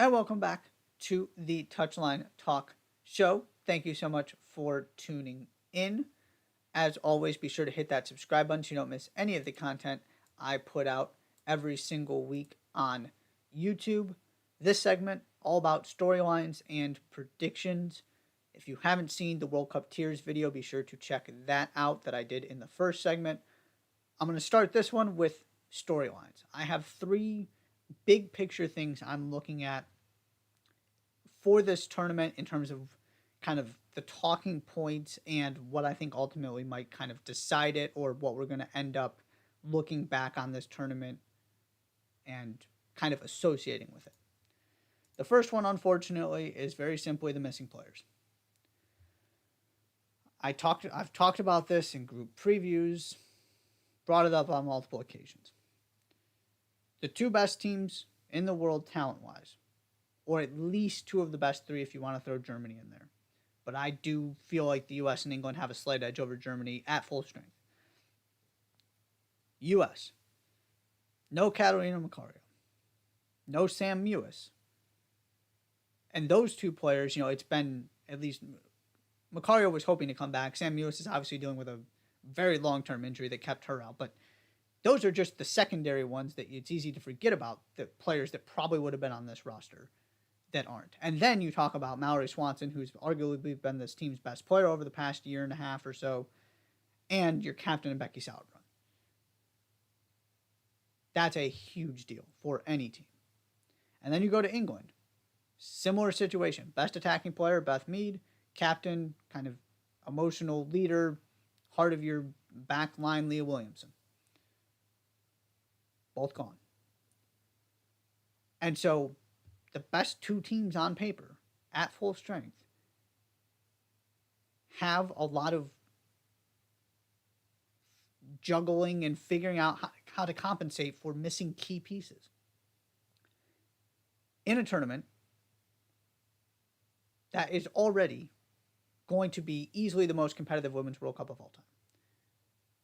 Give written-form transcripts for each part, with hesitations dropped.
And welcome back to the Touchline Talk show. Thank you so much for tuning in. As always, be sure to hit that subscribe button so you don't miss any of the content I put out every single week on YouTube. This segment all about storylines and predictions. If you haven't seen the World Cup tiers video, be sure to check that out that I did in the first segment. I'm going to start this one with storylines. I have three big picture things I'm looking at for this tournament in terms of kind of the talking points and what I think ultimately might kind of decide it, or what we're going to end up looking back on this tournament and kind of associating with it. The first one, unfortunately, is very simply the missing players. I've talked about this in group previews, brought it up on multiple occasions. The two best teams in the world talent-wise, or at least two of the best three if you want to throw Germany in there. But I do feel like the US and England have a slight edge over Germany at full strength. US. No Catalina Macario. No Sam Mewis. And those two players, it's been at least Macario was hoping to come back. Sam Mewis is obviously dealing with a very long-term injury that kept her out. But those are just the secondary ones that it's easy to forget about, the players that probably would have been on this roster that aren't. And then you talk about Mallory Swanson, who's arguably been this team's best player over the past year and a half or so, and your captain and Becky Sauerbrunn. That's a huge deal for any team. And then you go to England. Similar situation. Best attacking player, Beth Mead. Captain, kind of emotional leader, heart of your back line, Leah Williamson. Both gone. And so the best two teams on paper at full strength have a lot of juggling and figuring out how to compensate for missing key pieces. In a tournament that is already going to be easily the most competitive Women's World Cup of all time.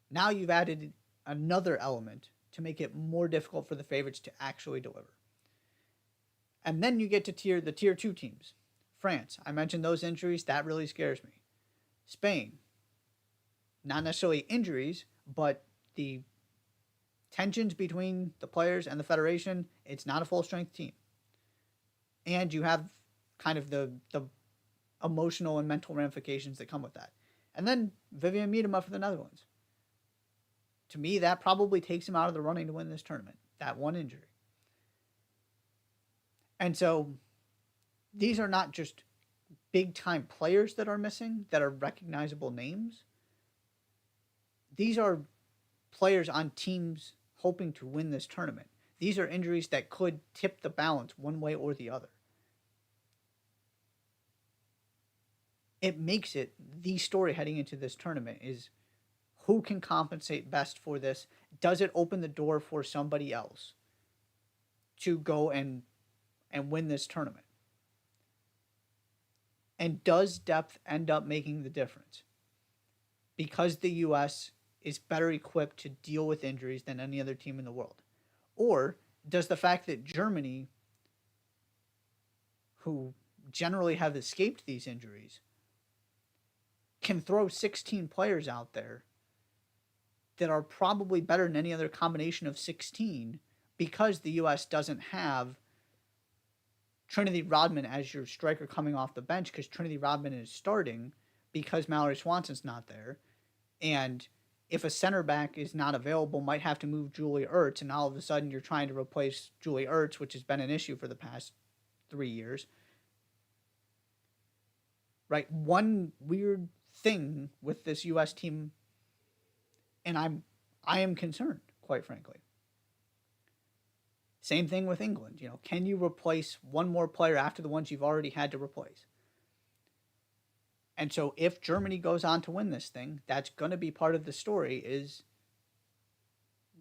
Now you've added another element to make it more difficult for the favorites to actually deliver. And then you get to the tier 2 teams. France, I mentioned those injuries. That really scares me. Spain, not necessarily injuries, but the tensions between the players and the federation. It's not a full-strength team. And you have kind of the emotional and mental ramifications that come with that. And then Vivianne Miedema for the Netherlands. To me, that probably takes him out of the running to win this tournament. That one injury. And so these are not just big-time players that are missing, that are recognizable names. These are players on teams hoping to win this tournament. These are injuries that could tip the balance one way or the other. It makes it the story heading into this tournament is who can compensate best for this? Does it open the door for somebody else to go and win this tournament? And does depth end up making the difference? Because the US is better equipped to deal with injuries than any other team in the world? Or does the fact that Germany, who generally have escaped these injuries, can throw 16 players out there that are probably better than any other combination of 16 because the US doesn't have Trinity Rodman as your striker coming off the bench, because Trinity Rodman is starting because Mallory Swanson's not there. And if a center back is not available, might have to move Julie Ertz, and all of a sudden you're trying to replace Julie Ertz, which has been an issue for the past 3 years. Right? One weird thing with this US team, and I am concerned, quite frankly. Same thing with England. Can you replace one more player after the ones you've already had to replace? And so if Germany goes on to win this thing, that's going to be part of the story, is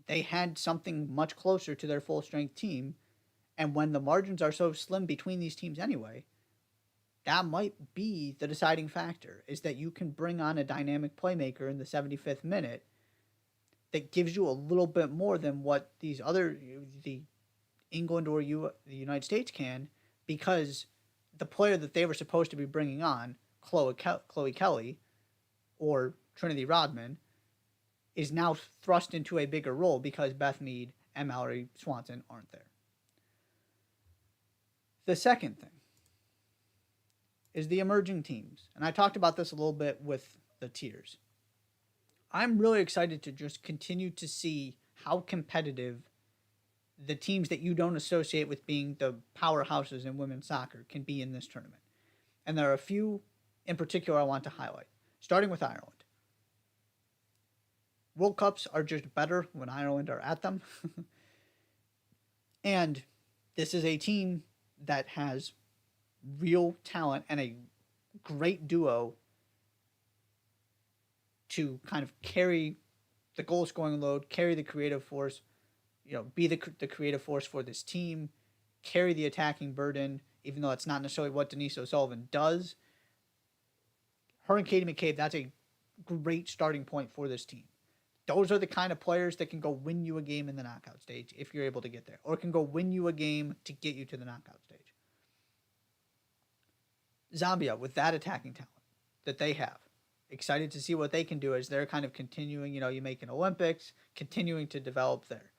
they had something much closer to their full-strength team. And when the margins are so slim between these teams anyway, that might be the deciding factor, is that you can bring on a dynamic playmaker in the 75th minute that gives you a little bit more than what the England or the United States can, because the player that they were supposed to be bringing on, Chloe Kelly or Trinity Rodman, is now thrust into a bigger role because Beth Mead and Mallory Swanson aren't there. The second thing is the emerging teams. And I talked about this a little bit with the tiers. I'm really excited to just continue to see how competitive the teams that you don't associate with being the powerhouses in women's soccer can be in this tournament. And there are a few in particular I want to highlight, starting with Ireland. World Cups are just better when Ireland are at them. And this is a team that has real talent and a great duo to kind of carry the goal scoring load, carry the creative force, be the creative force for this team, carry the attacking burden, even though it's not necessarily what Denise O'Sullivan does. Her and Katie McCabe, that's a great starting point for this team. Those are the kind of players that can go win you a game in the knockout stage if you're able to get there, or can go win you a game to get you to the knockout stage. Zambia, with that attacking talent that they have, excited to see what they can do as they're kind of continuing, you make an Olympics, continuing to develop there.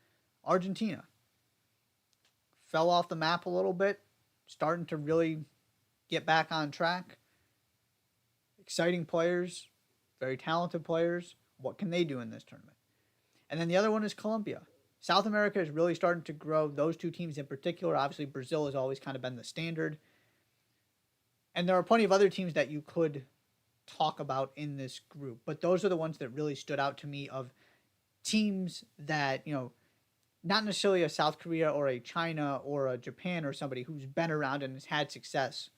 Argentina fell off the map a little bit, starting to really get back on track. Exciting players, very talented players. What can they do in this tournament? And then the other one is Colombia. South America is really starting to grow. Those two teams in particular. Obviously, Brazil has always kind of been the standard. And there are plenty of other teams that you could talk about in this group. But those are the ones that really stood out to me of teams that, not necessarily a South Korea or a China or a Japan or somebody who's been around and has had success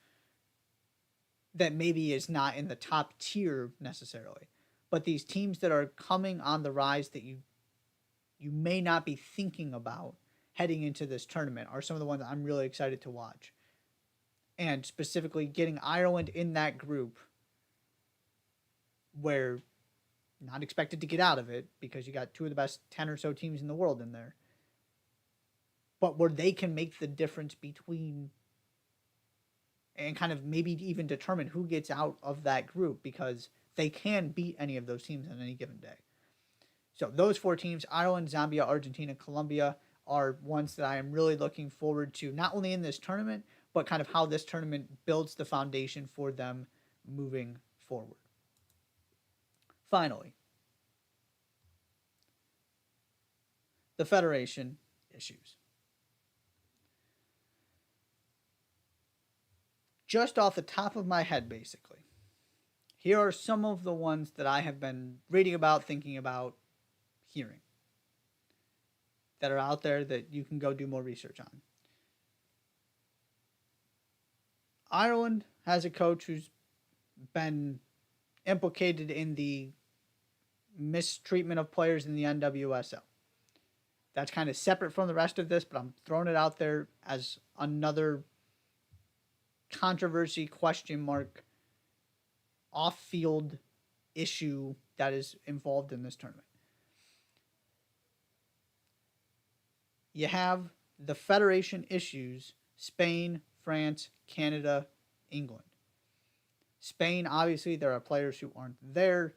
that maybe is not in the top tier necessarily. But these teams that are coming on the rise that you may not be thinking about heading into this tournament are some of the ones I'm really excited to watch. And specifically getting Ireland in that group where not expected to get out of it because you got two of the best 10 or so teams in the world in there. But where they can make the difference between and kind of maybe even determine who gets out of that group because they can beat any of those teams on any given day. So those four teams, Ireland, Zambia, Argentina, Colombia, are ones that I am really looking forward to, not only in this tournament, but kind of how this tournament builds the foundation for them moving forward. Finally, the federation issues. Just off the top of my head, basically, here are some of the ones that I have been reading about, thinking about, hearing, that are out there that you can go do more research on. Ireland has a coach who's been implicated in the mistreatment of players in the NWSL. That's kind of separate from the rest of this, but I'm throwing it out there as another controversy, question mark, off-field issue that is involved in this tournament. You have the federation issues, Spain, France, Canada, England. Spain, obviously, there are players who aren't there.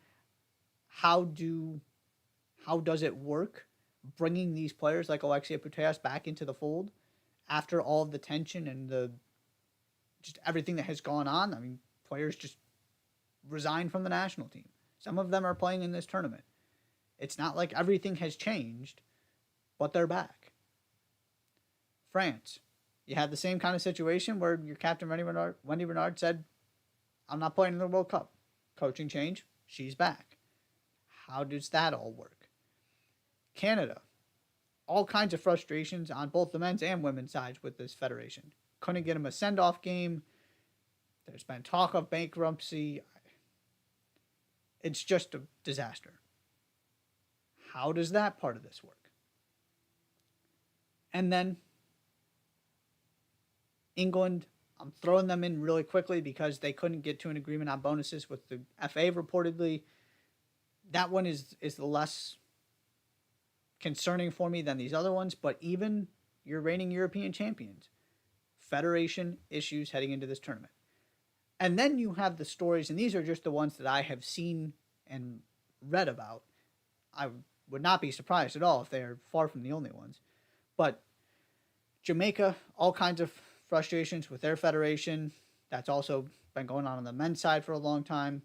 How does it work bringing these players like Alexia Putellas back into the fold after all of the tension and just everything that has gone on? I mean, players just resign from the national team. Some of them are playing in this tournament. It's not like everything has changed, but they're back. France, you had the same kind of situation where your captain, Wendy Renard, said, I'm not playing in the World Cup. Coaching change, she's back. How does that all work? Canada, all kinds of frustrations on both the men's and women's sides with this federation. Couldn't get them a send-off game. There's been talk of bankruptcy. It's just a disaster. How does that part of this work? And then England, I'm throwing them in really quickly because they couldn't get to an agreement on bonuses with the FA reportedly. That one is the less concerning for me than these other ones, but even your reigning European champions federation issues heading into this tournament. And then you have the stories, and these are just the ones that I have seen and read about. I would not be surprised at all if they are far from the only ones. But Jamaica, all kinds of frustrations with their federation. That's also been going on the men's side for a long time.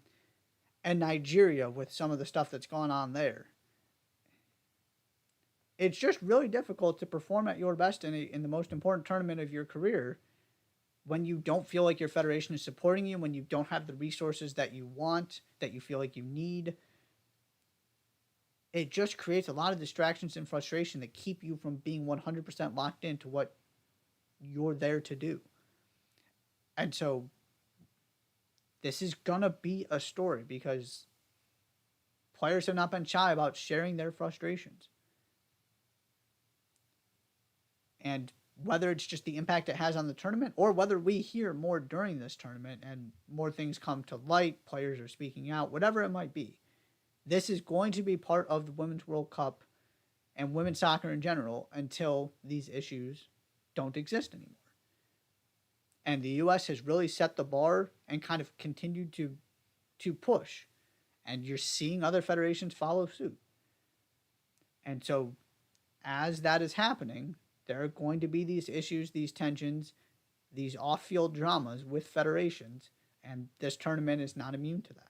And Nigeria with some of the stuff that's gone on there. It's just really difficult to perform at your best in the most important tournament of your career when you don't feel like your federation is supporting you, when you don't have the resources that you want, that you feel like you need. It just creates a lot of distractions and frustration that keep you from being 100% locked into what you're there to do. And so this is going to be a story because players have not been shy about sharing their frustrations. And whether it's just the impact it has on the tournament or whether we hear more during this tournament and more things come to light, players are speaking out, whatever it might be, this is going to be part of the Women's World Cup and women's soccer in general until these issues don't exist anymore. And the U.S. has really set the bar and kind of continued to push. And you're seeing other federations follow suit. And so as that is happening, there are going to be these issues, these tensions, these off-field dramas with federations, and this tournament is not immune to that.